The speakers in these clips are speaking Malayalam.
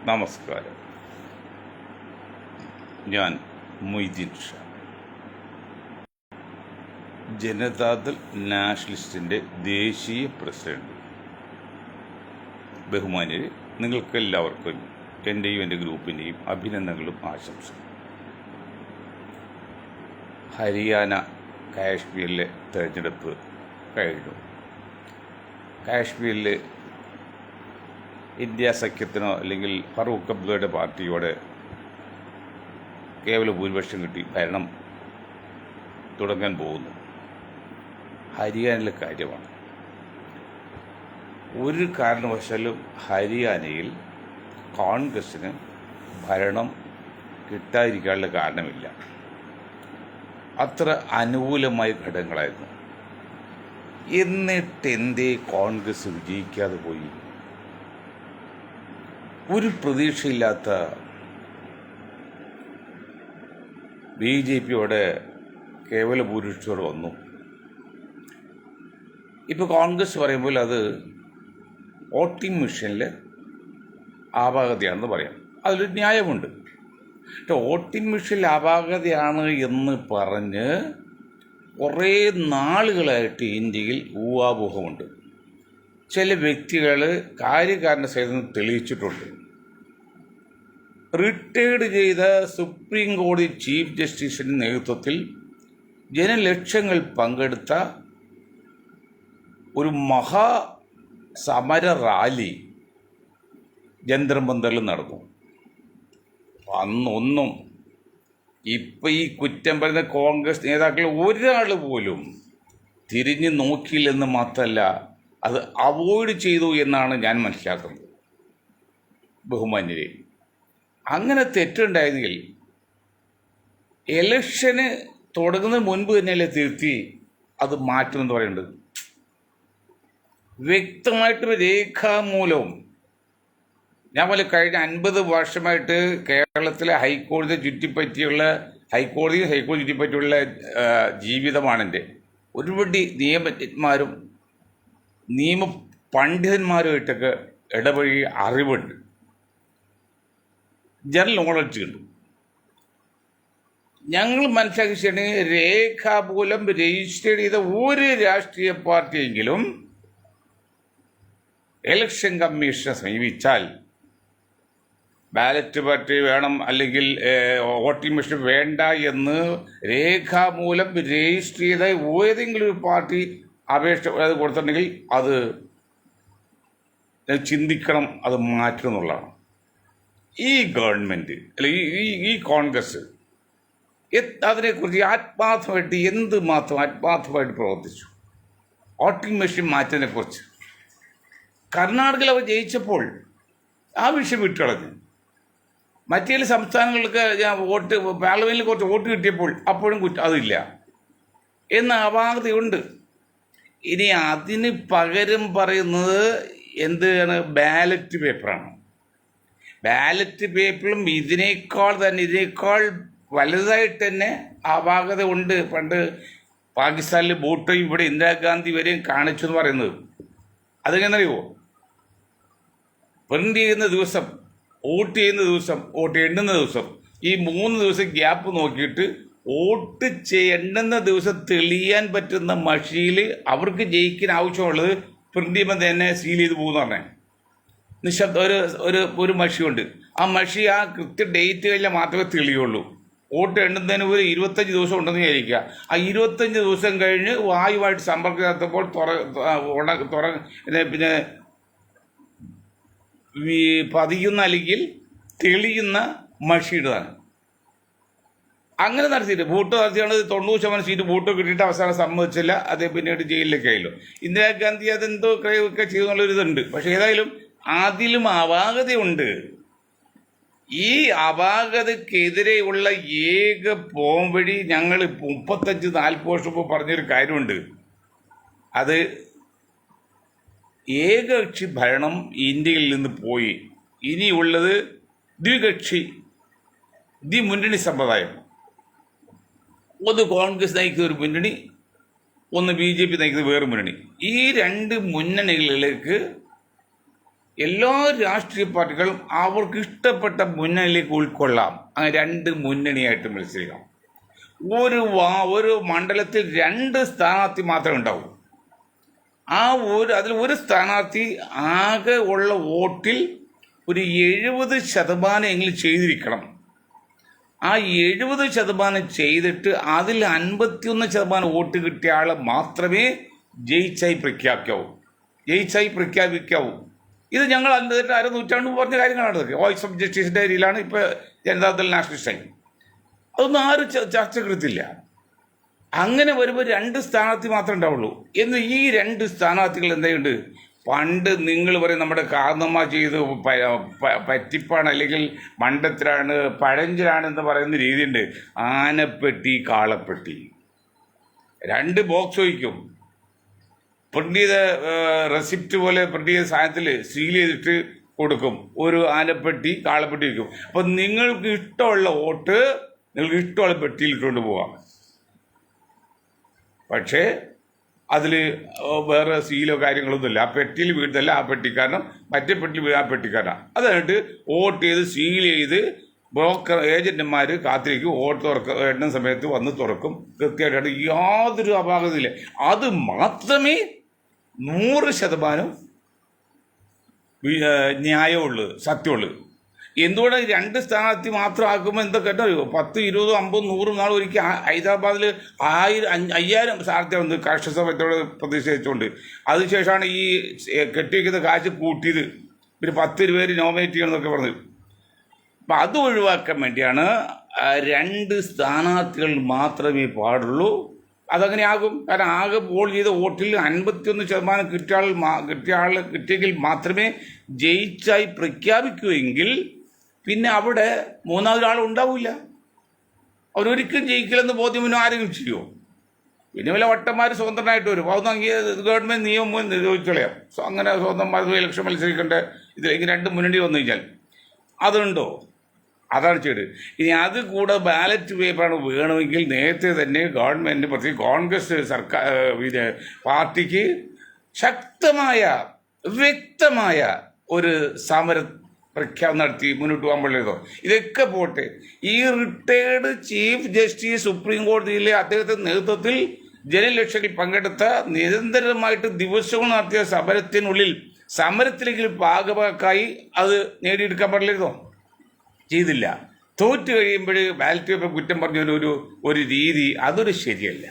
നമസ്കാരം. ഞാൻ മൊയ്തീൻ ഷാ, ജനതാദൾ നാഷണലിസ്റ്റിൻ്റെ ദേശീയ പ്രസിഡന്റ്. ബഹുമാന്യരെ, നിങ്ങൾക്കെല്ലാവർക്കും എൻ്റെയും എൻ്റെ ഗ്രൂപ്പിൻ്റെയും അഭിനന്ദനങ്ങളും ആശംസകളും. ഹരിയാന കാശ്മീരിലെ തെരഞ്ഞെടുപ്പ് കഴിഞ്ഞു. കാശ്മീരിൽ ഇന്ത്യ സഖ്യത്തിനോ അല്ലെങ്കിൽ ഫറൂഖ് അബ്ദുള്ളയുടെ പാർട്ടിയോടെ കേവല ഭൂരിപക്ഷം കിട്ടി ഭരണം തുടങ്ങാൻ പോകുന്നു. ഹരിയാനയിലെ കാര്യമാണ്. ഒരു കാരണവശാലും ഹരിയാനയിൽ കോൺഗ്രസ്സിന് ഭരണം കിട്ടാതിരിക്കാനുള്ള കാരണമില്ല. അത്ര അനുകൂലമായ ഘടകങ്ങളായിരുന്നു. എന്നിട്ട് എന്തേ കോൺഗ്രസ് വിജയിക്കാതെ പോയി? ഒരു പ്രതീക്ഷയില്ലാത്ത BJPയോടെ കേവല ഭൂരിപക്ഷത്തോടെ വന്നു. ഇപ്പോൾ കോൺഗ്രസ് പറയുമ്പോൾ അത് വോട്ടിംഗ് മെഷീനിൽ അപാകതയാണെന്ന് പറയാം. അതിലൊരു ന്യായമുണ്ട്. പക്ഷേ വോട്ടിംഗ് മെഷീനിൽ അപാകതയാണ് എന്ന് പറഞ്ഞ് കുറേ നാളുകളായിട്ട് ഇന്ത്യയിൽ ഊഹാപോഹമുണ്ട്. ചില വ്യക്തികൾ കാര്യകാരണ സഹിതം തെളിയിച്ചിട്ടുണ്ട്. റിട്ടയർഡ് ചെയ്ത സുപ്രീം കോടതി ചീഫ് ജസ്റ്റിസിൻ്റെ നേതൃത്വത്തിൽ ജനലക്ഷങ്ങൾ പങ്കെടുത്ത ഒരു സമര റാലി ജന്തർ മന്ദറിൽ നടന്നു. അന്നൊന്നും ഇപ്പം ഈ കുറ്റം പറയുന്ന കോൺഗ്രസ് നേതാക്കൾ ഒരാൾ പോലും തിരിഞ്ഞു നോക്കിയില്ലെന്ന് മാത്രമല്ല, അത് അവോയ്ഡ് ചെയ്തു എന്നാണ് ഞാൻ മനസ്സിലാക്കുന്നത്. ബഹുമാന്യരെ, അങ്ങനെ തെറ്റുണ്ടായിരുന്നെങ്കിൽ ഇലക്ഷന് തുടങ്ങുന്നതിന് മുൻപ് തന്നെയല്ലേ തിരുത്തി അത് മാറ്റുമെന്ന് പറയുന്നത്. വ്യക്തമായിട്ടും രേഖാമൂലവും ഞാൻ പോലെ കഴിഞ്ഞ 50 വർഷമായിട്ട് കേരളത്തിലെ ഹൈക്കോടതിയെ ചുറ്റിപ്പറ്റിയുള്ള ചുറ്റിപ്പറ്റിയുള്ള ജീവിതമാണ് എൻ്റെ. ഒരുപടി നിയമജ്ഞന്മാരും നിയമ പണ്ഡിതന്മാരുമായിട്ടൊക്കെ ഇടപഴകി അറിവുണ്ട്, ജനറൽ നോളജ് ഉണ്ട്. ഞങ്ങൾ മനസ്സിലാക്കിയിട്ടുണ്ടെങ്കിൽ രേഖാമൂലം രജിസ്റ്റർ ചെയ്ത ഒരു രാഷ്ട്രീയ പാർട്ടിയെങ്കിലും ഇലക്ഷൻ കമ്മീഷനെ സമീപിച്ചാൽ ബാലറ്റ് പാർട്ടി വേണം അല്ലെങ്കിൽ വോട്ടിംഗ് മെഷീൻ വേണ്ട എന്ന് രേഖാമൂലം രജിസ്റ്റർ ചെയ്ത ഏതെങ്കിലും ഒരു പാർട്ടി അപേക്ഷ കൊടുത്തിട്ടുണ്ടെങ്കിൽ അത് ചിന്തിക്കണം, അത് മാറ്റണം എന്നുള്ളതാണ്. ഈ ഗവൺമെൻറ് അല്ലെങ്കിൽ ഈ കോൺഗ്രസ് അതിനെക്കുറിച്ച് ആത്മാർത്ഥമായിട്ട് എന്തുമാത്രം ആത്മാർത്ഥമായിട്ട് പ്രവർത്തിച്ചു. വോട്ടിംഗ് മെഷീൻ മാറ്റുന്നതിനെക്കുറിച്ച് കർണാടകയിൽ അവർ ജയിച്ചപ്പോൾ ആ വിഷയം വിട്ടുകളഞ്ഞു. മറ്റു ചില സംസ്ഥാനങ്ങൾക്ക് പാർലമെൻറ്റിൽ കുറച്ച് വോട്ട് കിട്ടിയപ്പോൾ അപ്പോഴും അതില്ല എന്ന അപാകതയുണ്ട്. ഇനി അതിന് പകരം പറയുന്നത് എന്താണ്? ബാലറ്റ് പേപ്പറാണ്. ബാലറ്റ് പേപ്പറും ഇതിനേക്കാൾ വലുതായിട്ട് തന്നെ അപാകത ഉണ്ട്. പണ്ട് പാകിസ്ഥാനിൽ വോട്ടും ഇവിടെ ഇന്ദിരാഗാന്ധി വരെയും കാണിച്ചു എന്ന് പറയുന്നത് അതെങ്ങനെന്നറിയുമോ? പ്രിന്റ് ചെയ്യുന്ന ദിവസം, വോട്ട് ചെയ്യുന്ന ദിവസം, വോട്ട് എണ്ണുന്ന ദിവസം, ഈ 3 ദിവസം ഗ്യാപ്പ് നോക്കിയിട്ട് വോട്ട് എണ്ണുന്ന ദിവസം തെളിയാൻ പറ്റുന്ന മഷിയിൽ അവർക്ക് ജയിക്കാൻ ആവശ്യമുള്ളത് പ്രിന്റ് ചെയ്യുമ്പോൾ തന്നെ സീൽ ചെയ്ത് പോകുന്ന പറഞ്ഞാൽ നിശബ്ദ ഒരു മഷിയുണ്ട്. ആ മഷി ആ കൃത്യ ഡേറ്റ് കഴിഞ്ഞാൽ മാത്രമേ തെളിയുള്ളൂ. വോട്ട് എണ്ണുന്നതിന് ഒരു 25 ദിവസം ഉണ്ടെന്ന് വിചാരിക്കുക. ആ 25 ദിവസം കഴിഞ്ഞ് വായുമായിട്ട് സമ്പർക്കം നടത്തുമ്പോൾ പിന്നെ പതിയുന്ന അല്ലെങ്കിൽ തെളിയുന്ന മഷിയുടേതാണ്. അങ്ങനെ നടത്തിയിട്ട് വോട്ട് നടത്തിയാണ് 90% സീറ്റ് വോട്ട് കിട്ടിയിട്ട് അവസാനം സമ്മതിച്ചില്ല. അതേ പിന്നീട് ജയിലിലേക്ക് ആയല്ലോ. ഇന്ദിരാഗാന്ധി അതെന്തോ ഒക്കെ ചെയ്യുന്നുള്ളൊരിതുണ്ട്. പക്ഷെ ഏതായാലും അതിലും അപാകതയുണ്ട്. ഈ അപാകതക്കെതിരെയുള്ള ഏക പോംവഴി ഞങ്ങൾ 35-40 വർഷം മുമ്പ് പറഞ്ഞൊരു കാര്യമുണ്ട്. അത് ഏകകക്ഷി ഭരണം ഇന്ത്യയിൽ നിന്ന് പോയി ഇനിയുള്ളത് ദ്വിമുന്നണി സമ്പ്രദായം. ഒന്ന് കോൺഗ്രസ് നയിക്കുന്ന ഒരു മുന്നണി, ഒന്ന് BJP നയിക്കുന്ന വേറെ മുന്നണി. ഈ 2 മുന്നണികളിലേക്ക് എല്ലാ രാഷ്ട്രീയ പാർട്ടികളും അവർക്ക് ഇഷ്ടപ്പെട്ട മുന്നണിയിലേക്ക് ഉൾക്കൊള്ളാം. അങ്ങനെ 2 മുന്നണിയായിട്ട് മത്സരിക്കാം. ഒരു മണ്ഡലത്തിൽ 2 സ്ഥാനാർത്ഥി മാത്രമേ ഉണ്ടാവൂ. അതിൽ ഒരു സ്ഥാനാർത്ഥി ആകെ ഉള്ള വോട്ടിൽ ഒരു 70% എങ്കിലും ചെയ്തിരിക്കണം. ആ 70% ചെയ്തിട്ട് അതിൽ 51% വോട്ട് കിട്ടിയ ആൾ മാത്രമേ ജയിച്ചായി പ്രഖ്യാപിക്കാവൂ. ഇത് ഞങ്ങൾ നൂറ്റാണ്ട് പറഞ്ഞ കാര്യങ്ങളാണ്. വോയിസ് ഓഫ് ജസ്റ്റിസിന്റെ രീതിയിലാണ് ഇപ്പോൾ ജനതാദൾ നാഷണലിസ്റ്റ് ആയി. അതൊന്നും ആരും ചർച്ചക്കെടുത്തില്ല. അങ്ങനെ വരുമ്പോൾ 2 സ്ഥാനാർത്ഥി മാത്രമേ ഉണ്ടാവുള്ളൂ. എന്ന് ഈ 2 സ്ഥാനാർത്ഥികൾ എന്തുണ്ട്, പണ്ട് നിങ്ങൾ പറയും നമ്മുടെ കാരണന്മാർ ചെയ്ത് പറ്റിപ്പാണ്, അല്ലെങ്കിൽ മണ്ടത്തിലാണ്, പഴഞ്ചിലാണെന്ന് പറയുന്ന രീതിയുണ്ട്. ആനപ്പെട്ടി, കാളപ്പെട്ടി, 2 ബോക്സ് വയ്ക്കും. പ്രിന്റ് ചെയ്ത റെസിപ്റ്റ് പോലെ പ്രിന്റ് ചെയ്ത സാധനത്തിൽ സീൽ ചെയ്തിട്ട് കൊടുക്കും. ഒരു ആനപ്പെട്ടി, കാളപ്പെട്ടി വയ്ക്കും. അപ്പം നിങ്ങൾക്ക് ഇഷ്ടമുള്ള വോട്ട് നിങ്ങൾക്ക് ഇഷ്ടമുള്ള പെട്ടിയിൽ ഇട്ടുകൊണ്ട് പോകാം. പക്ഷേ അതിൽ വേറെ സീലോ കാര്യങ്ങളൊന്നുമില്ല. ആ പെട്ടിയിൽ വീഴുന്നല്ല ആ പെട്ടിക്കാരനും, മറ്റേ പെട്ടിയിൽ വീഴാൻ പെട്ടിക്കാരനാണ്. അത് കഴിഞ്ഞിട്ട് വോട്ട് ചെയ്ത് സീൽ ചെയ്ത് ബ്രോക്കർ ഏജന്റുമാർ കാത്തിരിക്കും. വോട്ട് എണ്ണുന്ന സമയത്ത് വന്ന് തുറക്കും. കൃത്യമായിട്ടാണ്, യാതൊരു അപാകതയില്ല. അത് മാത്രമേ 100% ന്യായമുള്ളൂ, സത്യമുള്ളൂ. എന്തുകൊണ്ടാണ് 2 സ്ഥാനാർത്ഥി മാത്രം ആക്കുമ്പോൾ എന്തൊക്കെ അറിയോ? 10, 20, 50, 100 നാൾ ഒരിക്കൽ ഹൈദരാബാദിൽ 5000 സ്ഥാനാർത്ഥി വന്ന് കർഷക സമയത്തോട് പ്രതിഷേധിച്ചുകൊണ്ട്. അതിനുശേഷമാണ് ഈ കെട്ടിവെക്കുന്ന കാശ് കൂട്ടിയത്. പിന്നെ 10 പേര് നോമിനേറ്റ് ചെയ്യണമെന്നൊക്കെ പറഞ്ഞു. അപ്പം അത് ഒഴിവാക്കാൻ വേണ്ടിയാണ് 2 സ്ഥാനാർത്ഥികൾ മാത്രമേ പാടുള്ളൂ. അതങ്ങനെ ആകും. കാരണം ആകെ പോൾ ചെയ്ത വോട്ടിൽ 51% കിട്ടിയെങ്കിൽ മാത്രമേ ജയിച്ചായി പ്രഖ്യാപിക്കുമെങ്കിൽ പിന്നെ അവിടെ 3ാമത് ആൾ ഉണ്ടാവില്ല. അവരൊരിക്കലും ജയിക്കില്ലെന്ന് ബോധ്യം ആരെങ്കിലും ചെയ്യുമോ? പിന്നെ വല്ല വട്ടന്മാർ സ്വതന്ത്രമായിട്ട് വരും. അതൊന്നും ഗവൺമെൻറ് നിയമം നിരോധിച്ചളയാം. അങ്ങനെ സ്വതന്ത്രന്മാർ ഇലക്ഷൻ മത്സരിക്കേണ്ട ഇതിലേക്ക് 2 മുന്നണി വന്നു കഴിഞ്ഞാൽ അതുണ്ടോ? അതാണ് ചെയ്ത്. ഇനി അത് കൂടെ ബാലറ്റ് പേപ്പറാണ് വേണമെങ്കിൽ നേരത്തെ തന്നെ ഗവൺമെൻറ്, പ്രത്യേകിച്ച് കോൺഗ്രസ് പാർട്ടിക്ക് ശക്തമായ വ്യക്തമായ ഒരു സമരം പ്രഖ്യാപനം നടത്തി മുന്നോട്ട് പോകാൻ പറ്റുള്ളതോ. ഇതൊക്കെ പോട്ടെ, ഈ റിട്ടയർഡ് ചീഫ് ജസ്റ്റിസ് സുപ്രീം കോടതിയിലെ അദ്ദേഹത്തിൻ്റെ നേതൃത്വത്തിൽ ജനലക്ഷങ്ങൾ പങ്കെടുത്ത നിരന്തരമായിട്ട് ദിവസങ്ങൾ നടത്തിയ സമരത്തിലേക്ക് ഭാഗഭാക്കായി അത് നേടിയെടുക്കാൻ പാടില്ലായിരുന്നോ? ചെയ്തില്ല. തോറ്റു കഴിയുമ്പോൾ ബാലറ്റ് പേപ്പർ കുറ്റം പറഞ്ഞൊരു രീതി, അതൊരു ശരിയല്ല.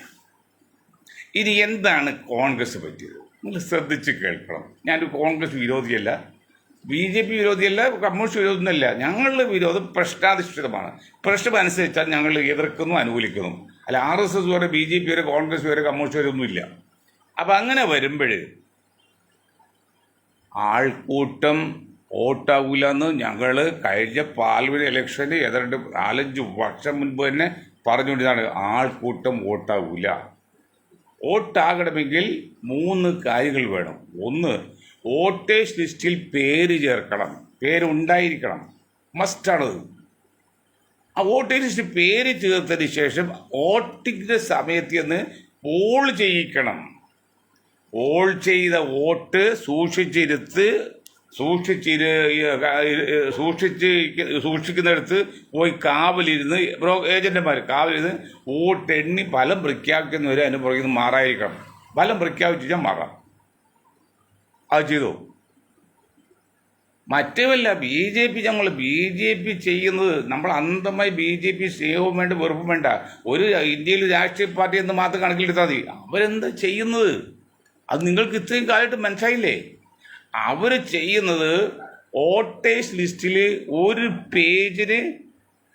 ഇനി എന്താണ് കോൺഗ്രസ് പറ്റിയത്? നിങ്ങൾ ശ്രദ്ധിച്ച് കേൾക്കണം. ഞാനൊരു കോൺഗ്രസ് വിരോധിയല്ല, BJP വിരോധിയല്ല, കമ്മ്യൂണിസ്റ്റ് വിരോധിയൊന്നുമല്ല. ഞങ്ങളുടെ വിരോധം പ്രശ്നാധിഷ്ഠിതമാണ്. പ്രശ്നം അനുസരിച്ചാൽ ഞങ്ങൾ എതിർക്കുന്നു, അനുകൂലിക്കുന്നു. അല്ല RSS വരെ, BJP വരെ, കോൺഗ്രസ് വരെ, കമ്മ്യൂണിസ്റ്റ് വരെ ഒന്നുമില്ല. അപ്പം അങ്ങനെ വരുമ്പോൾ ആൾക്കൂട്ടം വോട്ടാവൂലെന്ന് ഞങ്ങൾ കഴിഞ്ഞ പാർലമെന്റ് ഇലക്ഷന് ഏതാണ്ട് 4-5 വർഷം മുൻപ് തന്നെ പറഞ്ഞുകൊണ്ടിരുന്നതാണ്. ആൾക്കൂട്ടം വോട്ടാവൂല. വോട്ടാകണമെങ്കിൽ 3 കാര്യങ്ങൾ വേണം. 1, വോട്ടേഴ്സ് ലിസ്റ്റിൽ പേര് ചേർക്കണം, പേരുണ്ടായിരിക്കണം, മസ്റ്റാണത്. ആ വോട്ടേഴ്സ് ലിസ്റ്റിൽ പേര് ചേർത്തതിന് ശേഷം വോട്ടിങ്ങിൻ്റെ സമയത്ത് നിന്ന് പോൾ ചെയ്യിക്കണം. പോൾ ചെയ്ത വോട്ട് സൂക്ഷിക്കുന്നിടത്ത് പോയി കാവലിരുന്ന് ഏജന്റുമാർ കാവലിരുന്ന് വോട്ട് എണ്ണി ഫലം പ്രഖ്യാപിക്കുന്നവരെ അതിന് പുറകിൽ നിന്ന് മാറായിരിക്കണം. ഫലം പ്രഖ്യാപിച്ചാൽ മാറാം. അത് ചെയ്തു. മറ്റുമല്ല, ഞങ്ങൾ BJP ചെയ്യുന്നത്, നമ്മൾ അന്ധമായി BJP സ്നേഹവും വേണ്ട വെറുപ്പും വേണ്ട. ഒരു ഇന്ത്യയിൽ രാഷ്ട്രീയ പാർട്ടി എന്ന് മാത്രം കണക്കിലെടുത്താൽ മതി. അവരെന്താ ചെയ്യുന്നത് അത് നിങ്ങൾക്ക് ഇത്രയും കാലമായിട്ട് മനസ്സിലായില്ലേ? അവർ ചെയ്യുന്നത് വോട്ടേഴ്സ് ലിസ്റ്റിൽ ഒരു പേജിന്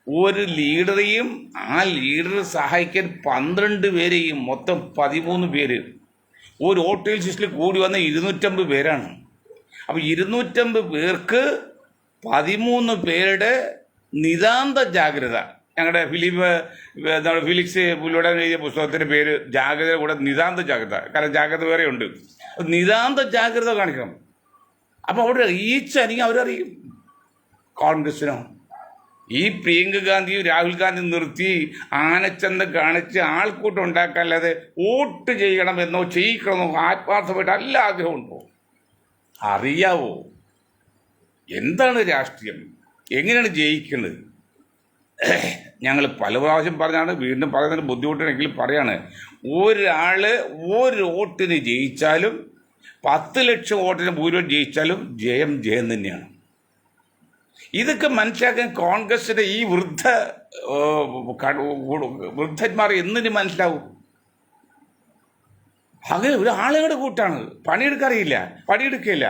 ഒരു ലീഡറെയും ആ ലീഡറെ സഹായിക്കാൻ 12 പേരെയും, മൊത്തം 13 പേര്. ഒരു വോട്ടേഴ്സ് ലിസ്റ്റിൽ കൂടി വന്ന 250 പേരാണ്. അപ്പോൾ 250 പേർക്ക് 13 പേരുടെ നിതാന്ത ജാഗ്രത. ഞങ്ങളുടെ ഫിലിക്സ് പുല്ലോടെ എഴുതിയ പുസ്തകത്തിൻ്റെ പേര് ജാഗ്രത കൂടെ നിതാന്ത ജാഗ്രത. കാരണം ജാഗ്രത വേറെ ഉണ്ട്. നിതാന്ത ജാഗ്രത കാണിക്കണം. അപ്പോൾ അവിടെ റീച്ചാണെങ്കിൽ അവരറിയും. കോൺഗ്രസിനോ ഈ പ്രിയങ്ക ഗാന്ധിയും രാഹുൽ ഗാന്ധി നിർത്തി ആനച്ചന്ത കാണിച്ച് ആൾക്കൂട്ടം ഉണ്ടാക്കാനല്ലാതെ വോട്ട് ചെയ്യണമെന്നോ ചെയ്യിക്കണമെന്നോ ആത്മാർത്ഥമായിട്ട് എല്ലാ ആഗ്രഹമുണ്ടോ? അറിയാവോ? എന്താണ് രാഷ്ട്രീയം, എങ്ങനെയാണ് ജയിക്കുന്നത്? ഞങ്ങൾ പല പ്രാവശ്യം പറഞ്ഞാണ്, വീണ്ടും പറയുന്നതിന് ബുദ്ധിമുട്ടുണ്ടെങ്കിലും പറയാണ്, ഒരാൾ ഒരു വോട്ടിന് ജയിച്ചാലും 10 ലക്ഷം വോട്ടിന് ഭൂരിപക്ഷം ജയിച്ചാലും ജയം ജയം തന്നെയാണ്. ഇതൊക്കെ മനസ്സിലാക്കാൻ കോൺഗ്രസിന്റെ ഈ വൃദ്ധന്മാർ എന്തിനു മനസ്സിലാവും? അങ്ങനെ ഒരു ആളുകളുടെ കൂട്ടാണ്, പണിയെടുക്കറിയില്ല, പണിയെടുക്കില്ല,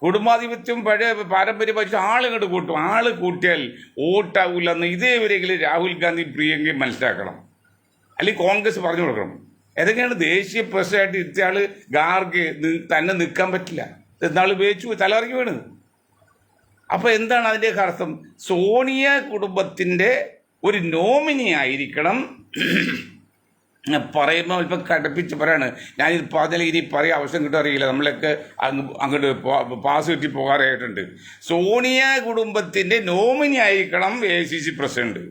കുടുംബാധിപത്യം പഴയ പാരമ്പര്യം വെച്ച് ആളുകളുടെ കൂട്ടും. ആള് കൂട്ടിയാൽ വോട്ടാവില്ല എന്ന് ഇതേവരെങ്കിലും രാഹുൽ ഗാന്ധി പ്രിയങ്കി മനസ്സിലാക്കണം, അല്ലെങ്കിൽ കോൺഗ്രസ് പറഞ്ഞു കൊടുക്കണം. ഏതൊക്കെയാണ് ദേശീയ പ്രസിഡന്റായിട്ട് ഇരുത്തിയ ആള് ഗാർഗെ തന്നെ നിൽക്കാൻ പറ്റില്ല, എന്നാൾ ഉപയോഗിച്ചു തലകറങ്ങി വീണ്. അപ്പൊ എന്താണ് അതിൻ്റെയൊക്കെ അർത്ഥം? സോണിയ കുടുംബത്തിന്റെ ഒരു നോമിനി ആയിരിക്കണം പറയുമ്പോൾ ഇപ്പം കടുപ്പിച്ച് പറയാണ്. ഞാനിത് പറഞ്ഞാൽ ഇനി പറയാൻ അവസരം കിട്ടും അറിയില്ല, നമ്മളൊക്കെ അങ്ങോട്ട് പാസ് കിട്ടി പോകാറായിട്ടുണ്ട്. സോണിയ കുടുംബത്തിന്റെ നോമിനി ആയിരിക്കണം AICC പ്രസിഡന്റ്.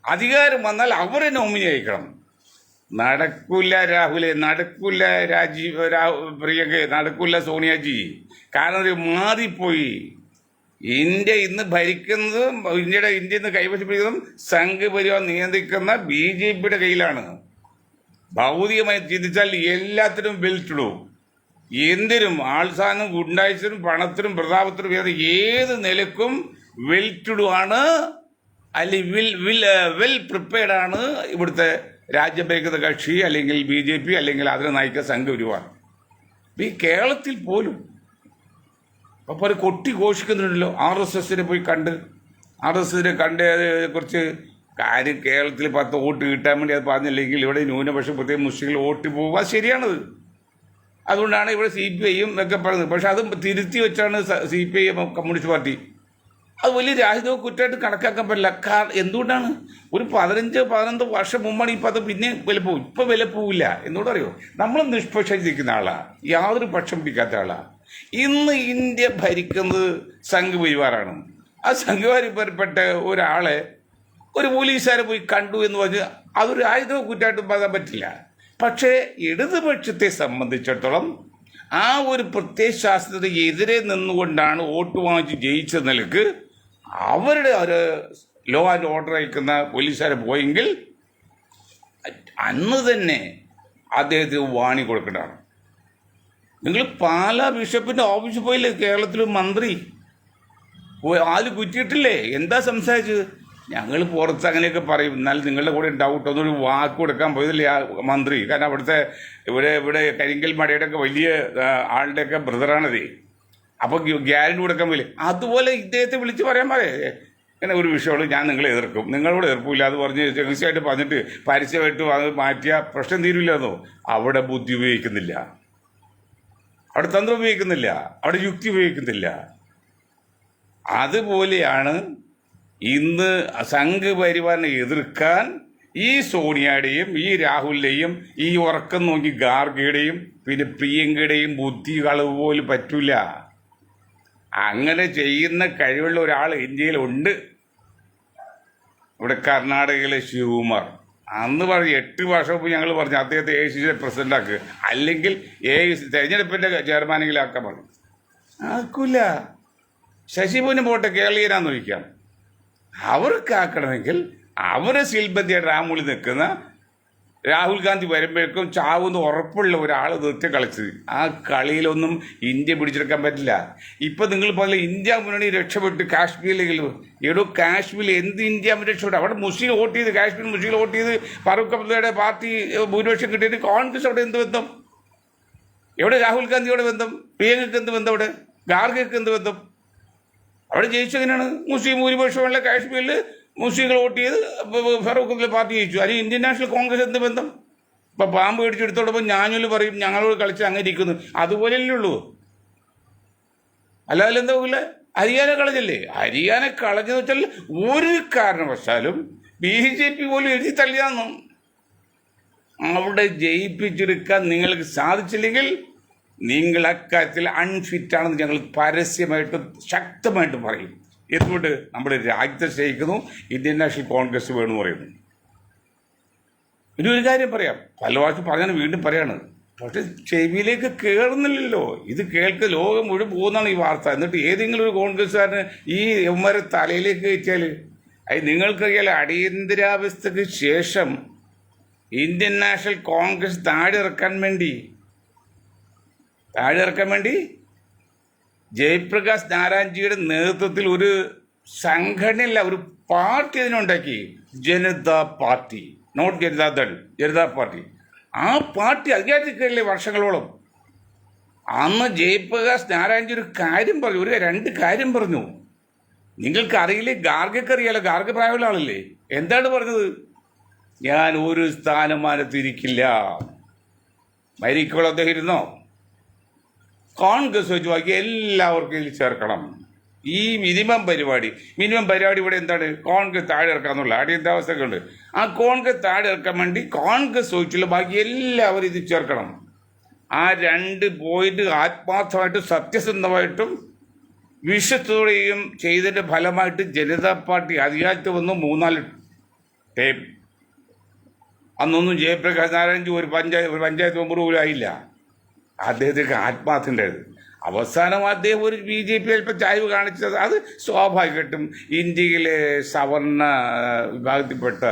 അധികാരം വന്നാൽ അവരെ നോമിനി ആയിരിക്കണം. നടക്കൂല രാഹുലെ, നടക്കൂല പ്രിയങ്ക, നടക്കൂല സോണിയാജി. കാരണം ഇത് മാറിപ്പോയി. ഇന്ത്യ ഇന്ന് ഭരിക്കുന്നതും ഇന്ത്യ ഇന്ന് കൈവശപ്പിക്കുന്നതും സംഘ് പരിവാർ നിയന്ത്രിക്കുന്ന BJPയുടെ കയ്യിലാണ്. ഭൗതികമായി ചിന്തിച്ചാൽ എല്ലാത്തിനും വെൽറ്റിടും. എന്തിനും ആൾസാനും ഗുണ്ടാഴ്ചനും പണത്തിനും പ്രതാപത്തിനും ഏത് നിലക്കും വെൽറ്റിടുവാണ്, അല്ലെങ്കിൽ വെൽ പ്രിപ്പയർഡ് ആണ് ഇവിടുത്തെ രാജ്യം ഭരിക്കുന്ന കക്ഷി, അല്ലെങ്കിൽ BJP, അല്ലെങ്കിൽ അതിനെ നയിക്കുന്ന സംഘ് പരിവാർ. ഈ കേരളത്തിൽ പോലും അപ്പോൾ ഒരു കൊട്ടി ഘോഷിക്കുന്നുണ്ടല്ലോ. RSSനെ പോയി കണ്ട്, RSSനെ കണ്ടതിനെ കുറിച്ച് കാര്യം കേരളത്തിൽ 10 വോട്ട് കിട്ടാൻ വേണ്ടി അത് പറഞ്ഞില്ലെങ്കിൽ ഇവിടെ ന്യൂനപക്ഷം പ്രത്യേകം മുസ്ലിങ്ങൾ വോട്ട് പോവുക ശരിയാണത്. അതുകൊണ്ടാണ് ഇവിടെ CPIയും ഒക്കെ പറയുന്നത്. പക്ഷെ അത് തിരുത്തി വെച്ചാണ് CPI കമ്മ്യൂണിസ്റ്റ് പാർട്ടി. അത് വലിയ രാജ്യദ്രോഹ കുറ്റമായിട്ട് കണക്കാക്കാൻ പറ്റില്ല. എന്തുകൊണ്ടാണ്? ഒരു 15-12 വർഷം മുമ്പാണ് ഈ പദം പിന്നെ വില പോകും. ഇപ്പം വില പോവില്ല. എന്തുകൊണ്ട് അറിയോ? നമ്മൾ നിഷ്പക്ഷമായിരിക്കുന്ന ആളാണ്, യാതൊരു പക്ഷം പിടിക്കാത്ത ആളാണ്. ഇന്ന് ഇന്ത്യ ഭരിക്കുന്നത് സംഘ് പരിവാറാണ്. ആ സംഘ് പരിവാരപ്പെട്ട ഒരാളെ ഒരു പോലീസുകാരെ പോയി കണ്ടു എന്ന് പറഞ്ഞ് അതൊരു ആയുധ കുറ്റമായിട്ട് പറയാൻ പറ്റില്ല. പക്ഷേ ഇടതുപക്ഷത്തെ സംബന്ധിച്ചിടത്തോളം ആ ഒരു പ്രത്യയശാസ്ത്രത്തിന് എതിരെ നിന്നുകൊണ്ടാണ് വോട്ട് വാങ്ങിച്ച് ജയിച്ച നിലക്ക് അവരുടെ ഒരു ലോ ആൻഡ് ഓർഡർ അയക്കുന്ന പോലീസുകാരെ പോയെങ്കിൽ അന്ന് തന്നെ അദ്ദേഹത്തിന് വാണി കൊടുക്കേണ്ടതാണ്. നിങ്ങൾ പാലാ ബിഷപ്പിന്റെ ഓഫീസിൽ പോയില്ലേ? കേരളത്തിൽ മന്ത്രി ആല് കുറ്റിയിട്ടില്ലേ? എന്താ സംസാരിച്ചത്? ഞങ്ങൾ പുറത്ത് അങ്ങനെയൊക്കെ പറയും, എന്നാൽ നിങ്ങളുടെ കൂടെ ഡൗട്ട് ഒന്നൊരു വാക്ക് കൊടുക്കാൻ പോയതില്ലേ ആ മന്ത്രി. കാരണം അവിടുത്തെ ഇവിടെ കരിങ്കൽ മടയുടെയൊക്കെ വലിയ ആളുടെയൊക്കെ ബ്രദറാണതേ. അപ്പോൾ ഗ്യാരണ്ടി കൊടുക്കാൻ പോയില്ലേ? അതുപോലെ ഇദ്ദേഹത്തെ വിളിച്ച് പറയാൻ പറയേ, ഇങ്ങനെ ഒരു വിഷയമുള്ളൂ, ഞാൻ നിങ്ങളെ എതിർക്കും, നിങ്ങളോട് എതിർപ്പില്ല അത് പറഞ്ഞ് രഹസ്യമായിട്ട് പറഞ്ഞിട്ട് പരസ്യമായിട്ട് മാറ്റിയ പ്രശ്നം തീരുമില്ലെന്നോ? അവിടെ ബുദ്ധി ഉപയോഗിക്കുന്നില്ല, അവിടെ തന്ത്രം ഉപയോഗിക്കുന്നില്ല, അവിടെ യുക്തി ഉപയോഗിക്കുന്നില്ല. അതുപോലെയാണ് ഇന്ന് സംഘ് പരിവാറിനെ എതിർക്കാൻ ഈ സോണിയയുടെയും ഈ രാഹുലിൻ്റെയും ഈ ഉറക്കം നോക്കി ഗാർഗയുടെയും പിന്നെ പ്രിയങ്കയുടെയും ബുദ്ധി കളവ് പോലും പറ്റൂല. അങ്ങനെ ചെയ്യുന്ന കഴിവുള്ള ഒരാൾ ഇന്ത്യയിലുണ്ട്. ഇവിടെ കർണാടകയിലെ ശിവകുമാർ അന്ന് പറഞ്ഞു 8 വർഷം മുമ്പ് ഞങ്ങൾ പറഞ്ഞു അദ്ദേഹത്തെ AICC പ്രസിഡന്റ് ആക്കുക, അല്ലെങ്കിൽ തെരഞ്ഞെടുപ്പിന്റെ ചെയർമാനെങ്കിലും ആക്കാൻ പറഞ്ഞു. ആക്കൂല. ശശിപൂന് പോട്ടെ, കേരളീയനാന്ന് ചോദിക്കാം. അവർക്ക് ആക്കണമെങ്കിൽ അവരെ സിൽബന്ധിയായിട്ട് രാമുളി നിൽക്കുന്ന രാഹുൽ ഗാന്ധി വരുമ്പോഴേക്കും ചാവുന്ന ഉറപ്പുള്ള ഒരാൾ നിർത്തി കളിച്ചത്. ആ കളിയിലൊന്നും ഇന്ത്യ പിടിച്ചെടുക്കാൻ പറ്റില്ല. ഇപ്പം നിങ്ങൾ പറഞ്ഞ ഇന്ത്യ മുന്നണി രക്ഷപ്പെട്ട് കാശ്മീരിലെങ്കിലും എടോ, കാശ്മീരിൽ എന്ത് ഇന്ത്യ രക്ഷപ്പെട്ടു? അവിടെ മുസ്ലിം വോട്ട് ചെയ്ത്, കാശ്മീർ മുസ്ലിം വോട്ട് ചെയ്ത് ഫാറൂഖ് അബ്ദുള്ളയുടെ പാർട്ടി ഭൂരിപക്ഷം കിട്ടിയിട്ട് കോൺഗ്രസ് അവിടെ എന്ത് ബന്ധം? എവിടെ രാഹുൽ ഗാന്ധിയോടെ ബന്ധം? പ്രിയങ്കയ്ക്ക് എന്ത് ബന്ധം? അവിടെ ഗാർഗയ്ക്ക് എന്ത് ബന്ധം? അവിടെ ജയിച്ചെങ്ങനെയാണ്? മുസ്ലിം ഭൂരിപക്ഷമുള്ള കാശ്മീരിൽ മുസ്ലിങ്ങൾ വോട്ട് ചെയ്ത് ഫാറൂഖ് അബ്ദുള്ള പാർട്ടി ജയിച്ചു. അതിന് ഇന്ത്യൻ നാഷണൽ കോൺഗ്രസ് എന്ത് ബന്ധം? ഇപ്പം പാമ്പ് മേടിച്ചെടുത്തോടൊപ്പം ഞാനൊരു പറയും ഞങ്ങളോട് കളിച്ച് അങ്ങനെ ഇരിക്കുന്നു, അതുപോലെയല്ലേ ഉള്ളൂ. അല്ലാതെ എന്താ പോകില്ല? ഹരിയാന കളഞ്ഞല്ലേ? ഹരിയാന കളഞ്ഞെന്ന് വെച്ചാൽ ഒരു കാരണവശാലും BJP പോലും എഴുതി തള്ളിയാന്നും. അവിടെ ജയിപ്പിച്ചെടുക്കാൻ നിങ്ങൾക്ക് സാധിച്ചില്ലെങ്കിൽ നിങ്ങൾ അക്കാര്യത്തിൽ അൺഫിറ്റാണെന്ന് ഞങ്ങൾ പരസ്യമായിട്ട് ശക്തമായിട്ട് പറയും. എന്തുകൊണ്ട്? നമ്മുടെ രാജ്യത്തെ സ്നേഹിക്കുന്നു, ഇന്ത്യൻ നാഷണൽ കോൺഗ്രസ് വേണമെന്ന് പറയുന്നു. ഇനി ഒരു കാര്യം പറയാം, പല പ്രാവശ്യം പറഞ്ഞാൽ വീണ്ടും പറയാണ്. പക്ഷെ ചെവിയിലേക്ക് കയറുന്നില്ലല്ലോ. ഇത് ലോകം മുഴുവൻ പോകുന്നതാണ് ഈ വാർത്ത. എന്നിട്ട് ഏതെങ്കിലും ഒരു കോൺഗ്രസ്സുകാരന് ഈ എമ്മരെ തലയിലേക്ക് വെച്ചാൽ നിങ്ങൾക്കറിയാലോ, അടിയന്തരാവസ്ഥക്ക് ശേഷം ഇന്ത്യൻ നാഷണൽ കോൺഗ്രസ് താഴെ ഇറക്കാൻ വേണ്ടി ജയപ്രകാശ് നാരായൺജിയുടെ നേതൃത്വത്തിൽ ഒരു സംഘടനയില്ല, ഒരു പാർട്ടി അതിനുണ്ടാക്കി. Janata party, not Janata Dal, Janata party. ആ പാർട്ടി അധികാരത്തിൽ കയറില്ലേ വർഷങ്ങളോളം. അന്ന് ജയപ്രകാശ് നാരായൺജി ഒരു കാര്യം പറഞ്ഞു, രണ്ട് കാര്യം പറഞ്ഞു. നിങ്ങൾക്ക് അറിയില്ലേ? ഗാർഗക്കറിയാലോ, ഗാർഗ പ്രായമുള്ള ആളല്ലേ. എന്താണ് പറഞ്ഞത്? ഞാൻ ഒരു സ്ഥാനമാനത്തിരിക്കില്ല. മരിക്കോളം അദ്ദേഹം ഇരുന്നോ? കോൺഗ്രസ് വെച്ച് ബാക്കി എല്ലാവർക്കും ഇതിൽ ചേർക്കണം. ഈ മിനിമം പരിപാടി ഇവിടെ എന്താണ്? കോൺഗ്രസ് താഴെ ഇറക്കാന്നുള്ള അടിയന്തരാവസ്ഥയൊക്കെ ഉണ്ട്. ആ കോൺഗ്രസ് താഴെ ഇറക്കാൻ വേണ്ടി കോൺഗ്രസ് ചോദിച്ചുള്ള ബാക്കി എല്ലാവരും ഇത് ചേർക്കണം. ആ 2 പോയിന്റ് ആത്മാർത്ഥമായിട്ടും സത്യസന്ധമായിട്ടും വിശ്വസ്തയോടെയും ചെയ്തതിന്റെ ഫലമായിട്ട് ജനതാ പാർട്ടി അധികാരത്തിൽ വന്നു 3-4 ടേം. അന്നൊന്നും ജയപ്രകാശ് നാരായൺജി ഒരു പഞ്ചായത്ത് മെമ്പർ പോലും ആയില്ല. അദ്ദേഹത്തിന് ആത്മാർത്ഥ ഉണ്ടായത്. അവസാനം അദ്ദേഹം ഒരു BJP അല്പം ചായ്വ് കാണിച്ചത് അത് സ്വാഭാവികമായിട്ടും ഇന്ത്യയിലെ സവർണ വിഭാഗത്തിൽപ്പെട്ട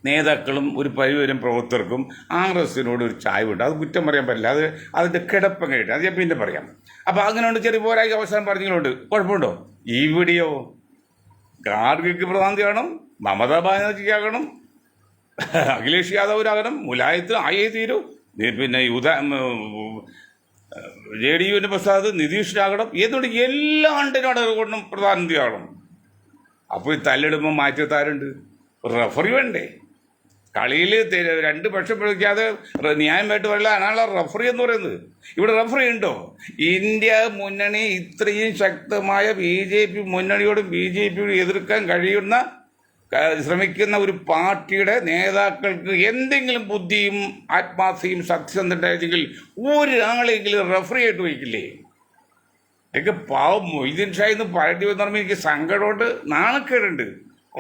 നേതാക്കളും ഒരു പരിവരും പ്രവർത്തകർക്കും RSനോട് ഒരു ചായ്വുണ്ട്. അത് കുറ്റം പറയാൻ പറ്റില്ല. അതിൻ്റെ കിടപ്പങ്ങായിട്ട് അത് ഞാൻ പിന്നെ പറയാം. അപ്പോൾ അങ്ങനെയുണ്ട്, ചെറിയ പോരായി അവസാനം പറഞ്ഞുകൊണ്ട് കുഴപ്പമുണ്ടോ? ഇവിടെയോ ഗാർഗയ്ക്ക് പ്രധാനമാകണം, മമതാ ബാനർജിക്കാകണം, അഖിലേഷ് യാദവിനാകണം, മുലായത്ത് ആയേ തീരൂ, പിന്നെ JDUവിൻ്റെ പ്രസാദ് നിതീഷിനാകണം, ഏതുകൊണ്ട് എല്ലാ ആണ്ടിനോടുകൊണ്ടും പ്രധാനമന്ത്രിയാകണം. അപ്പോൾ ഈ തല്ലിടുമ്പോൾ മാറ്റത്താരുണ്ട്? റഫറി വേണ്ടേ? കളിയിൽ 2 പക്ഷം പിടിക്കാതെ ന്യായമായിട്ട് വരില്ല. അതിനാണല്ലോ റഫറി എന്ന് പറയുന്നത്. ഇവിടെ റഫറി ഉണ്ടോ? ഇന്ത്യ മുന്നണി ഇത്രയും ശക്തമായ BJP മുന്നണിയോടും BJPയോടും എതിർക്കാൻ കഴിയുന്ന ശ്രമിക്കുന്ന ഒരു പാർട്ടിയുടെ നേതാക്കൾക്ക് എന്തെങ്കിലും ബുദ്ധിയും ആത്മാർത്ഥയും സത്യസന്ധതയെങ്കിൽ ഒരാളെങ്കിലും റഫറി ആയിട്ട് വയ്ക്കില്ലേ? എനിക്ക് പാവം മൊയ്തീൻ ഷാ എന്ന് പറയേണ്ടി വന്നു പറയുമ്പോൾ എനിക്ക് സങ്കടമുണ്ട്, നാണക്കേടുണ്ട്.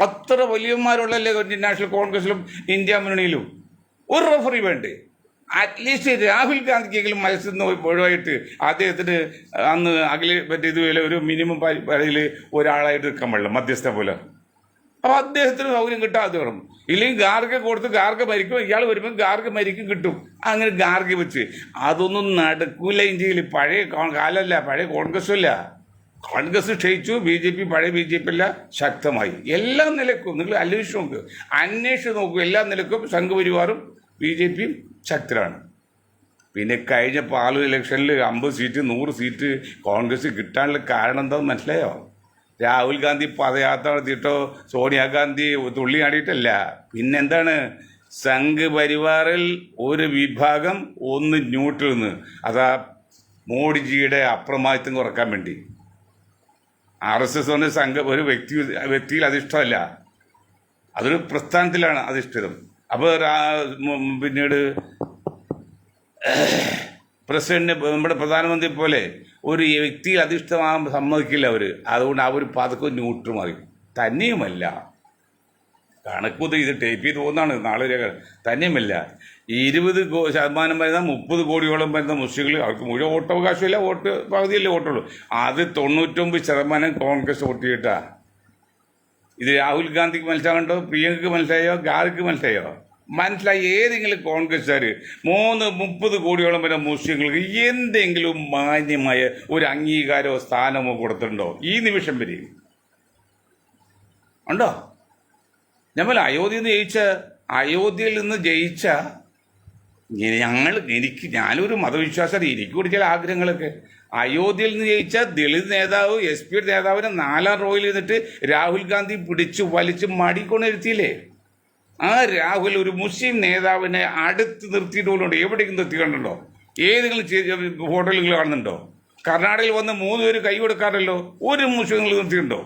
അത്ര വലിയന്മാരുള്ളല്ലേ ഇന്ത്യൻ നാഷണൽ കോൺഗ്രസിലും ഇന്ത്യ മുന്നണിയിലും. ഒരു റഫറി വേണ്ടേ? അറ്റ്ലീസ്റ്റ് രാഹുൽ ഗാന്ധിക്കെങ്കിലും മനസ്സിൽ ഒഴിവായിട്ട് അദ്ദേഹത്തിന് അന്ന് ഇതുപോലെ ഒരു മിനിമം പരിധിയിൽ ഒരാളായിട്ട് നിൽക്കാൻ പാടില്ല, മധ്യസ്ഥ പോലെ. അപ്പോൾ അദ്ദേഹത്തിന് സൗകര്യം കിട്ടാതെ വേണം. ഇല്ലെങ്കിൽ ഗാർഗ കൊടുത്ത് ഗാർഗ മരിക്കും, ഇയാൾ വരുമ്പോൾ ഗാർഗ മരിക്കും കിട്ടും. അങ്ങനെ ഗാർഗ വെച്ച് അതൊന്നും നടക്കൂല ഇന്ത്യയിൽ. പഴയ കാലമല്ല, പഴയ കോൺഗ്രസും അല്ല. കോൺഗ്രസ് ക്ഷയിച്ചു, BJP പഴയ BJP അല്ല, ശക്തമായി എല്ലാ നിലക്കും. നിങ്ങൾ അന്വേഷിച്ച് നോക്കൂ, എല്ലാ നിലക്കും സംഘപരിവാറും BJPയും ശക്തരാണ്. പിന്നെ കഴിഞ്ഞ പാർലമെന്റ് ഇലക്ഷനിൽ 50 സീറ്റ് 100 സീറ്റ് കോൺഗ്രസ് കിട്ടാനുള്ള കാരണം എന്താണെന്ന് മനസ്സിലായോ? രാഹുൽ ഗാന്ധി പദയാത്ര നടത്തിയിട്ടോ സോണിയാഗാന്ധി തുള്ളിയാടിയിട്ടല്ല. പിന്നെന്താണ്? സംഘ് പരിവാറിൽ ഒരു വിഭാഗം ഒന്ന് ന്യൂട്രൽ നിന്ന്, അതാ മോഡിജിയുടെ അപ്രമാദിത്വം കുറക്കാൻ വേണ്ടി. RSS ഒരു വ്യക്തിയിൽ അധിഷ്ഠമല്ല, അതൊരു പ്രസ്ഥാനത്തിലാണ് അധിഷ്ഠിതം. അപ്പോൾ പിന്നീട് പ്രസിഡന്റ്, നമ്മുടെ പ്രധാനമന്ത്രി പോലെ ഒരു വ്യക്തിയിൽ അധിഷ്ഠിതമാകാൻ സമ്മതിക്കില്ല അവർ. അതുകൊണ്ട് അവർ പതുക്കെ ന്യൂട്രൽ മാറി. തന്നെയുമല്ല, കണക്കുത് ഇത് ടേപ്പ് ചെയ്ത് പോകുന്നതാണ് നാളെ തന്നെയുമല്ല, 20% വരുന്ന 30 കോടിയോളം വരുന്ന മുസ്ലിങ്ങൾ, അവർക്ക് മുഴുവൻ വോട്ടവകാശമില്ല, പകുതിയല്ലേ വോട്ടുള്ളൂ. അത് 99% കോൺഗ്രസ് വോട്ട് ചെയ്തിട്ടാ. ഇത് രാഹുൽ ഗാന്ധിക്ക് മനസ്സിലാകണ്ടോ? പ്രിയങ്കയ്ക്ക് മനസ്സിലായോ? ഗാർഗയ്ക്ക് മനസ്സിലായോ? മനസ്സിലായി. ഏതെങ്കിലും കോൺഗ്രസ്സുകാർ 30 കോടിയോളം വരുന്ന മുസ്ലിങ്ങൾക്ക് എന്തെങ്കിലും മാന്യമായ ഒരു അംഗീകാരമോ സ്ഥാനമോ കൊടുത്തിട്ടുണ്ടോ ഈ നിമിഷം വരെ? ഉണ്ടോ? അയോധ്യയിൽ നിന്ന് ജയിച്ച ഞാനൊരു മതവിശ്വാസം, എനിക്ക് കൂടി ചില ആഗ്രഹങ്ങളൊക്കെ. അയോധ്യയിൽ നിന്ന് ജയിച്ച ദളിത് നേതാവ്, SP നേതാവിനെ 4ാം റോയിൽ നിന്നിട്ട് രാഹുൽ ഗാന്ധി പിടിച്ചു വലിച്ച് മടിക്കൊണ്ടിരുത്തിയില്ലേ? ആ രാഹുൽ ഒരു മുസ്ലിം നേതാവിനെ അടുത്ത് നിർത്തിയിട്ട് പോലും എവിടേക്കും നിർത്തി കണ്ടുണ്ടോ? ഏതെങ്കിലും ഹോട്ടലുകൾ കാണുന്നുണ്ടോ? കർണാടകയിൽ വന്ന് 3 പേര് കൈ കൊടുക്കാറില്ലല്ലോ. ഒരു മുസ്ലിങ്ങൾ നിർത്തിയിട്ടുണ്ടോ?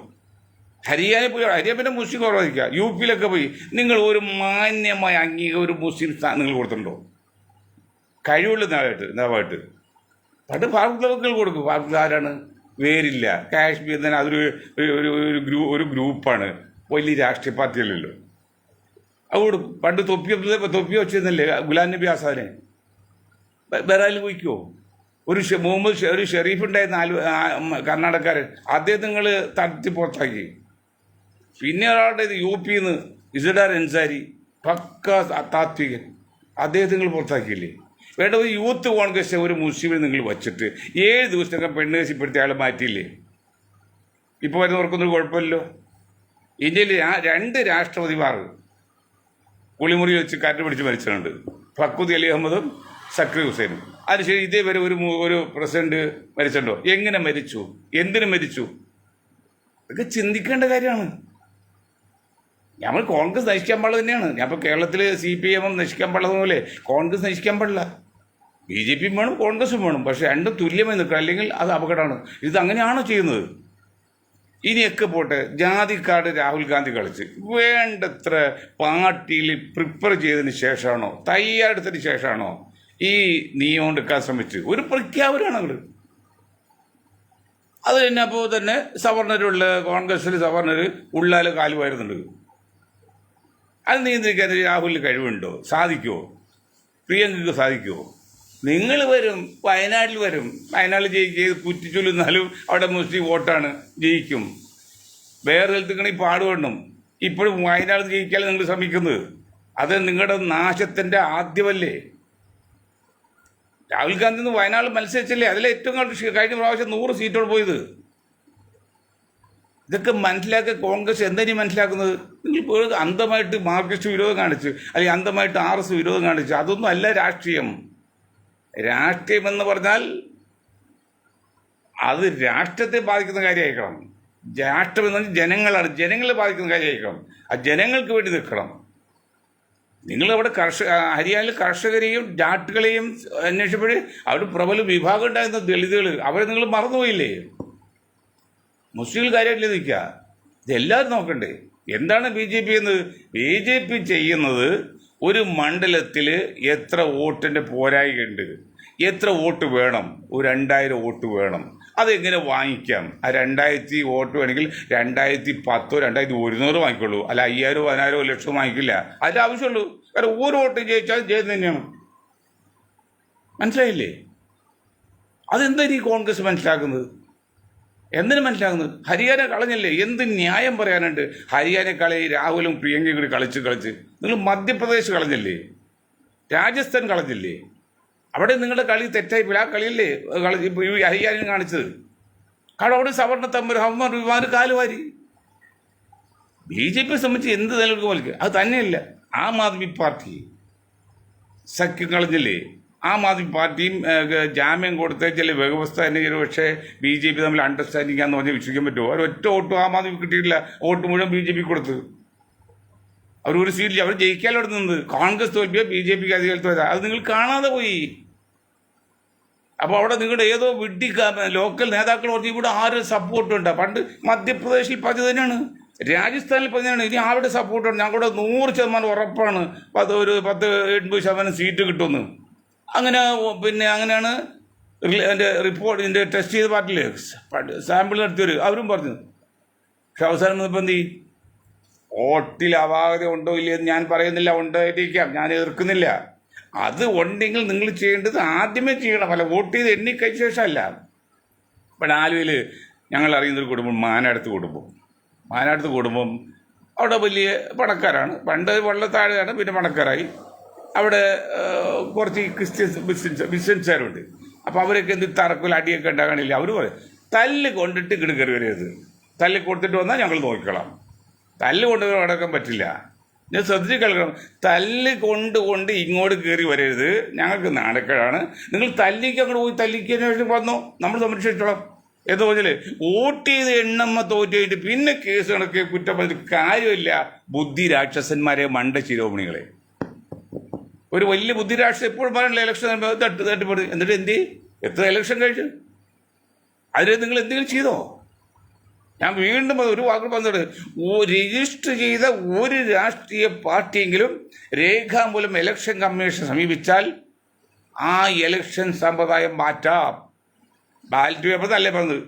ഹരിയാനയിൽ പോയി, ഹരിയാന മുസ്ലിം കുറവായിരിക്കുക. UPയിലൊക്കെ പോയി നിങ്ങൾ ഒരു മാന്യമായ ഒരു മുസ്ലിം നിങ്ങൾ കൊടുത്തിട്ടുണ്ടോ? കഴിവുള്ള നേതാവായിട്ട് പണ്ട് ഫാറൂഖ് കൊടുക്കും. ഫാറൂഖ് ആരാണ്? വേരില്ല. കാശ്മീർ തന്നെ അതൊരു ഒരു ഗ്രൂപ്പാണ്, വലിയ രാഷ്ട്രീയ പാർട്ടിയല്ലല്ലോ. അതുകൊണ്ട് പണ്ട് തൊപ്പി വെച്ചിരുന്നില്ലേ ഗുലാം നബി ആസാദിനെ? വേറെ ആരും വയ്ക്കുമോ? മുഹമ്മദ് ഒരു ഷെരീഫ് ഉണ്ടായിരുന്ന കർണാടകക്കാരൻ, അദ്ദേഹം നിങ്ങൾ തട്ടി പുറത്താക്കി. പിന്നെ ഒരാളുടെ UP നിന്ന് ഇസഡാർ അൻസാരി, പക്ക താത്വികൻ, അദ്ദേഹത്തെ നിങ്ങൾ പുറത്താക്കിയില്ലേ? വേണ്ട, ഒരു യൂത്ത് കോൺഗ്രസ് ഒരു മുസ്ലിമിനെ നിങ്ങൾ വച്ചിട്ട് 7 ദിവസത്തേക്ക് പെണ്ണ് കേസിപ്പെടുത്തി അയാളെ മാറ്റിയില്ലേ? ഇപ്പോൾ വരുന്നവർക്കൊന്നും കുഴപ്പമില്ലല്ലോ. ഇന്ത്യയിൽ 2 രാഷ്ട്രപതിമാർ കുളിമുറി വെച്ച് കാറ്റ് പിടിച്ച് മരിച്ചിട്ടുണ്ട്, ഫക്രുദ്ദീൻ അലി അഹമ്മദും സക്രി ഹുസൈനും. അതിനുശേഷം ഇതേവരെ ഒരു പ്രസിഡന്റ് മരിച്ചിട്ടുണ്ടോ? എങ്ങനെ മരിച്ചു? എന്തിനു മരിച്ചു? ഇതൊക്കെ ചിന്തിക്കേണ്ട കാര്യമാണ്. നമ്മൾ കോൺഗ്രസ് നശിക്കാൻ പാടില്ല തന്നെയാണ്. ഞാൻ ഇപ്പോൾ കേരളത്തിൽ CPM നശിക്കാൻ പാടുന്നതുപോലെ കോൺഗ്രസ് നശിക്കാൻ പാടില്ല. BJP വേണം, കോൺഗ്രസും വേണം, പക്ഷെ രണ്ടും തുല്യമായി നിൽക്കുക, അല്ലെങ്കിൽ അത് അപകടമാണ്. ഇത് അങ്ങനെയാണോ ചെയ്യുന്നത്? ഇനിയൊക്കെ പോട്ടെ, ജാതിക്കാട് രാഹുൽ ഗാന്ധി കളിച്ച് വേണ്ടത്ര പാർട്ടിയിൽ പ്രിപ്പയർ ചെയ്തതിന് ശേഷമാണോ, തയ്യാറെടുത്തതിന് ശേഷമാണോ ഈ നിയമം എടുക്കാൻ ശ്രമിച്ച് ഒരു പ്രഖ്യാപനമാണ് അങ്ങോട്ട്. അത് തന്നെ അപ്പോൾ തന്നെ സവർണരുള്ള കോൺഗ്രസ്സിൽ സവർണർ ഉള്ളാൽ കാലുവായിരുന്നുണ്ട്. അത് നിയന്ത്രിക്കാൻ രാഹുലിന് കഴിവുണ്ടോ? സാധിക്കുമോ? പ്രിയങ്കയ്ക്ക് സാധിക്കുമോ? നിങ്ങൾ വരും, വയനാട്ടിൽ വരും, വയനാട്ടിൽ ജയിക്കുക, കുറ്റിച്ചൊല്ലുന്നാലും അവിടെ മുസ്ലിം വോട്ടാണ്, ജയിക്കും. വേറെ സ്ഥലത്തേക്കാണെങ്കിൽ പാടുപെടണം. ഇപ്പോഴും വയനാട് ജയിക്കാൻ നിങ്ങൾ ശ്രമിക്കുന്നത് അത് നിങ്ങളുടെ നാശത്തിൻ്റെ ആദ്യമല്ലേ? രാഹുൽ ഗാന്ധി ഒന്ന് വയനാട് മത്സരിച്ചല്ലേ, അതിലെ ഏറ്റവും കഴിഞ്ഞ പ്രാവശ്യം 100 സീറ്റോട് പോയത്. ഇതൊക്കെ മനസ്സിലാക്കുക. കോൺഗ്രസ് എന്തിനു മനസ്സിലാക്കുന്നത്? നിങ്ങൾ അന്ധമായിട്ട് മാർക്സിസ്റ്റ് വിരോധം കാണിച്ച്, അല്ലെങ്കിൽ അന്ധമായിട്ട് RS വിരോധം കാണിച്ച്, അതൊന്നും അല്ല രാഷ്ട്രീയം. രാഷ്ട്രീയം എന്ന് പറഞ്ഞാൽ അത് രാഷ്ട്രത്തെ ബാധിക്കുന്ന കാര്യമായിരിക്കണം. രാഷ്ട്രം എന്ന് പറഞ്ഞാൽ ജനങ്ങളാണ്, ജനങ്ങളെ ബാധിക്കുന്ന കാര്യമായിരിക്കണം. ആ ജനങ്ങൾക്ക് വേണ്ടി നിൽക്കണം. നിങ്ങളവിടെ ഹരിയാനയിൽ കർഷകരെയും ജാട്ടുകളെയും അന്വേഷിച്ചപ്പോഴേ അവിടെ പ്രബല വിഭാഗം ഉണ്ടായിരുന്ന ദളിതുകൾ, അവരെ നിങ്ങൾ മറന്നുപോയില്ലേ? മുസ്ലിം കാര്യമായിട്ടില്ല നിൽക്കുക. ഇതെല്ലാവരും നോക്കണ്ടേ? എന്താണ് BJP എന്ന്? BJP ചെയ്യുന്നത് ഒരു മണ്ഡലത്തിൽ എത്ര വോട്ടിൻ്റെ പോരായ്മയുണ്ട്, എത്ര വോട്ട് വേണം, ഒരു 2000 വോട്ട് വേണം, അതെങ്ങനെ വാങ്ങിക്കാം? ആ 2000 വോട്ട് വേണമെങ്കിൽ 2100 2100 വാങ്ങിക്കുള്ളൂ, അല്ല 5000 10,000 ലക്ഷം വാങ്ങിക്കില്ല. അതിൻ്റെ ആവശ്യമുള്ളൂ. കാരണം ഒരു വോട്ട് ജയിച്ചാൽ ജയം തന്നെയാണ്. മനസ്സിലായില്ലേ? അതെന്താ ഈ കോൺഗ്രസ് മനസ്സിലാക്കുന്നത്? എന്തിനു മനസ്സിലാകുന്നത്? ഹരിയാന കളഞ്ഞല്ലേ? എന്ത് ന്യായം പറയാനുണ്ട്? ഹരിയാന കളി രാഹുലും പ്രിയങ്കയും കൂടി കളിച്ച് നിങ്ങൾ മധ്യപ്രദേശ് കളഞ്ഞല്ലേ, രാജസ്ഥാൻ കളഞ്ഞില്ലേ? അവിടെ നിങ്ങളുടെ കളി തെറ്റായിപ്പോയി. ആ കളിയല്ലേ ഹരിയാനയിൽ കാണിച്ചത്? കാരണം അവിടെ സവർണ തമ്പർ വിമാനം കാലുവാരി. BJP സംബന്ധിച്ച് എന്ത് നിലനിൽക്കും വലിക്കുക അത് തന്നെയല്ല. ആം ആദ്മി പാർട്ടി സഖ്യം കളഞ്ഞില്ലേ? ആം ആദ്മി പാർട്ടിയും ജാമ്യം കൊടുത്ത ചില വ്യവസ്ഥ തന്നെ പക്ഷേ BJP തമ്മിൽ അണ്ടർസ്റ്റാൻഡിംഗ് ആണെന്ന് പറഞ്ഞാൽ വിശ്വസിക്കാൻ പറ്റുമോ? അവർ ഒറ്റ വോട്ടും ആം ആദ്മി കിട്ടിയിട്ടില്ല. വോട്ട് മുഴുവൻ BJP കൊടുത്ത്. അവർ ഒരു സീറ്റിൽ അവർ ജയിക്കാതെ അവിടെ നിന്നത്. കോൺഗ്രസ് തോൽപ്പിയോ BJPക്ക് അധികാരത്തിൽ വരാം. അത് നിങ്ങൾ കാണാതെ പോയി. അപ്പോൾ അവിടെ നിങ്ങളുടെ ഏതോ വിഡ്ഢി ലോക്കൽ നേതാക്കൾ പറഞ്ഞ് ഇവിടെ ആരും സപ്പോർട്ടുണ്ട്. പണ്ട് മധ്യപ്രദേശിൽ പറഞ്ഞത് തന്നെയാണ്, രാജസ്ഥാനിൽ പറഞ്ഞാണ്. ഇനി ആരുടെ സപ്പോർട്ടാണ്? ഞങ്ങളുടെ 100% ഉറപ്പാണ് 10-80% സീറ്റ് കിട്ടുമെന്ന്. അങ്ങനെ അങ്ങനെയാണ് എൻ്റെ റിപ്പോർട്ട്, എൻ്റെ ടെസ്റ്റ് ചെയ്ത പാർട്ടിയില്ലേ സാമ്പിൾ നടത്തിയവർ അവരും പറഞ്ഞു. പക്ഷെ അവസാനം ഇപ്പം എന്ത് ചെയ്യും? വോട്ടിൽ അപാകത ഉണ്ടോ ഇല്ലയെന്ന് ഞാൻ പറയുന്നില്ല, ഉണ്ടായിരിക്കാം, ഞാൻ എതിർക്കുന്നില്ല. അത് ഉണ്ടെങ്കിൽ നിങ്ങൾ ചെയ്യേണ്ടത് ആദ്യമേ ചെയ്യണം, അല്ല വോട്ട് ചെയ്ത് എണ്ണിക്കഴിച്ച ശേഷമല്ല. ഇവിടെ ആലുവയിൽ ഞങ്ങൾ അറിയുന്നൊരു കുടുംബം, മാനാടത്ത് കുടുംബം അവിടെ വലിയ പണക്കാരാണ്. പണ്ട് വളരെ താഴെയാണ്, പിന്നെ പണക്കാരായി. അവിടെ കുറച്ച് ബിസിനസ്സുകാരുണ്ട്. അപ്പോൾ അവരൊക്കെ എന്ത് തറക്കിൽ അടിയൊക്കെ ഉണ്ടാകാനില്ല. അവർ പറയും തല്ല് കൊണ്ടിട്ട് ഇങ്ങോട്ട് കയറി വരരുത്, തല്ല് കൊടുത്തിട്ട് വന്നാൽ ഞങ്ങൾ നോക്കിക്കോളാം. തല്ല് കൊണ്ട് അടക്കാൻ പറ്റില്ല. ഞാൻ ശ്രദ്ധിച്ച് കേൾക്കണം. തല്ല് കൊണ്ട് ഇങ്ങോട്ട് കയറി വരരുത്, ഞങ്ങൾക്ക് നാണക്കേടാണ്. നിങ്ങൾ തല്ലിക്ക് അങ്ങോട്ട് പോയി തല്ലിക്ക് വന്നോ, നമ്മൾ സംരക്ഷിച്ചോളാം എന്ന് പറഞ്ഞാൽ വോട്ട് ചെയ്ത് എണ്ണമ്മ തോറ്റ് കഴിഞ്ഞിട്ട് പിന്നെ കേസ് കണക്ക് കുറ്റം പറഞ്ഞിട്ട് കാര്യമില്ല. ബുദ്ധി രാക്ഷസന്മാരെ, മണ്ട ശിരോമണികളെ. ഒരു വലിയ ബുദ്ധി രാക്ഷസൻ എപ്പോഴും പറയാനുള്ള ഇലക്ഷൻ തട്ടിപ്പെടും. എന്നിട്ട് എത്ര ഇലക്ഷൻ കഴിച്ചു? അതിന് നിങ്ങൾ എന്തെങ്കിലും ചെയ്തോ? ഞാൻ വീണ്ടും ഒരു വാക്ക് പറഞ്ഞത്, രജിസ്റ്റർ ചെയ്ത ഒരു രാഷ്ട്രീയ പാർട്ടിയെങ്കിലും രേഖാമൂലം ഇലക്ഷൻ കമ്മീഷൻ സമീപിച്ചാൽ ആ ഇലക്ഷൻ സമ്പ്രദായം മാറ്റാം. ബാലറ്റ് പേപ്പർ എന്നല്ലേ പറഞ്ഞത്,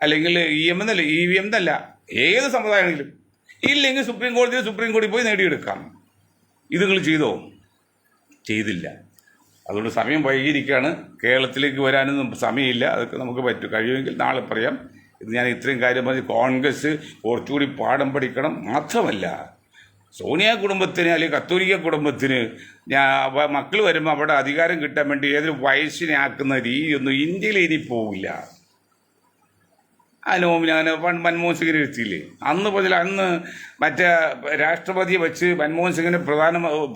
അല്ലെങ്കിൽ EM എന്നല്ല, EVM എന്നല്ല, ഏത് സമ്പ്രദായമാണെങ്കിലും. ഇല്ലെങ്കിൽ സുപ്രീം കോടതി പോയി നേടിയെടുക്കാം. ഇത് നിങ്ങൾ ചെയ്തോ? ചെയ്തില്ല. അതുകൊണ്ട് സമയം വൈകിയിരിക്കുകയാണ്. കേരളത്തിലേക്ക് വരാനൊന്നും സമയമില്ല. അതൊക്കെ നമുക്ക് കഴിയുമെങ്കിൽ നാളെ പറയാം. ഇത് ഞാൻ ഇത്രയും കാര്യം പറഞ്ഞ് കോൺഗ്രസ് കുറച്ചുകൂടി പാഠം പഠിക്കണം. മാത്രമല്ല സോണിയ കുടുംബത്തിന് അല്ലെങ്കിൽ കത്തോലിക്ക കുടുംബത്തിന് മക്കൾ വരുമ്പോൾ അവിടെ അധികാരം കിട്ടാൻ വേണ്ടി ഏതൊരു വയസ്സിനെ ആക്കുന്ന രീതിയൊന്നും ഇന്ത്യയിൽ ഇനി പോവില്ല. ആ നോമിന് അങ്ങനെ മൻമോഹൻ സിംഗിനെ ഇരുത്തിയില്ലേ? അന്ന് മറ്റേ രാഷ്ട്രപതിയെ വെച്ച് മൻമോഹൻ സിംഗിനെ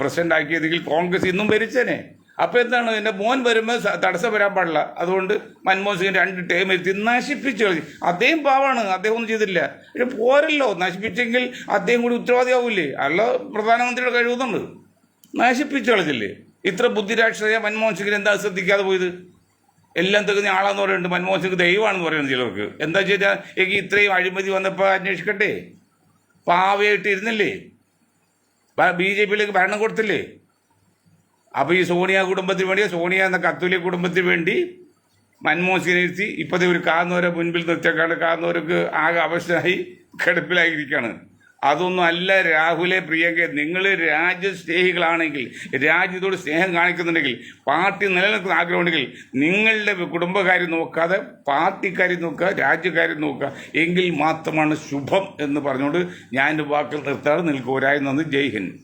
പ്രസിഡന്റ് ആക്കിയതെങ്കിൽ കോൺഗ്രസ് ഇന്നും ഭരിച്ചേനെ. അപ്പോൾ എന്താണ്, എൻ്റെ മോൻ വരുമ്പോൾ തടസ്സം വരാൻ പാടില്ല. അതുകൊണ്ട് മൻമോഹൻ സിംഗ് 2 ടേം എത്തി നശിപ്പിച്ചു കളഞ്ഞു. അദ്ദേഹം പാവാണ്, അദ്ദേഹം ഒന്നും ചെയ്തില്ല. പക്ഷെ പോരല്ലോ, നശിപ്പിച്ചെങ്കിൽ അദ്ദേഹം കൂടി ഉത്തരവാദിയാവില്ലേ? അല്ല, പ്രധാനമന്ത്രിയുടെ കഴിവുന്നുണ്ട്. നശിപ്പിച്ചു കളഞ്ഞില്ലേ? ഇത്ര ബുദ്ധിരാക്ഷസ മൻമോഹൻ സിംഗിന് എന്താ ശ്രദ്ധിക്കാതെ പോയത്? എല്ലാം തികഞ്ഞ ആളാന്ന് പറയുന്നുണ്ട്. മൻമോഹൻ സിംഗ് ദൈവമാണെന്ന് പറയുന്നത് ചിലർക്ക്. എന്താ വെച്ചാൽ എനിക്ക് ഇത്രയും അഴിമതി വന്നപ്പോൾ അന്വേഷിക്കട്ടെ? പാവയായിട്ട് ഇരുന്നില്ലേ? BJPയിലേക്ക് ഭരണം കൊടുത്തില്ലേ? അപ്പോൾ ഈ സോണിയ കുടുംബത്തിന് വേണ്ടി, സോണിയ എന്ന കത്തോലിക്ക കുടുംബത്തിന് വേണ്ടി മൻമോഹൻ സിംഗിനെ ഇരുത്തി ഇപ്പോഴത്തെ ഒരു കാർന്നവരെ മുൻപിൽ നിർത്തിയേക്കാണ്. കാർന്നവർക്ക് ആകെ അവശനായി കിടപ്പിലായിരിക്കുകയാണ്. അതൊന്നും അല്ല രാഹുലെ, പ്രിയങ്ക, നിങ്ങൾ രാജ്യസ്നേഹികളാണെങ്കിൽ, രാജ്യത്തോട് സ്നേഹം കാണിക്കുന്നുണ്ടെങ്കിൽ, പാർട്ടി നിലനിൽക്കുന്ന ആഗ്രഹമുണ്ടെങ്കിൽ നിങ്ങളുടെ കുടുംബകാര്യം നോക്കാതെ പാർട്ടിക്കാര്യം നോക്കുക, രാജ്യക്കാര്യം നോക്കുക. എങ്കിൽ മാത്രമാണ് ശുഭം എന്ന് പറഞ്ഞുകൊണ്ട് ഞാൻ എൻ്റെ വാക്കുകൾ നിർത്താണ്. നിൽക്കുക. നന്ദി. ജയ് ഹിന്ദ്.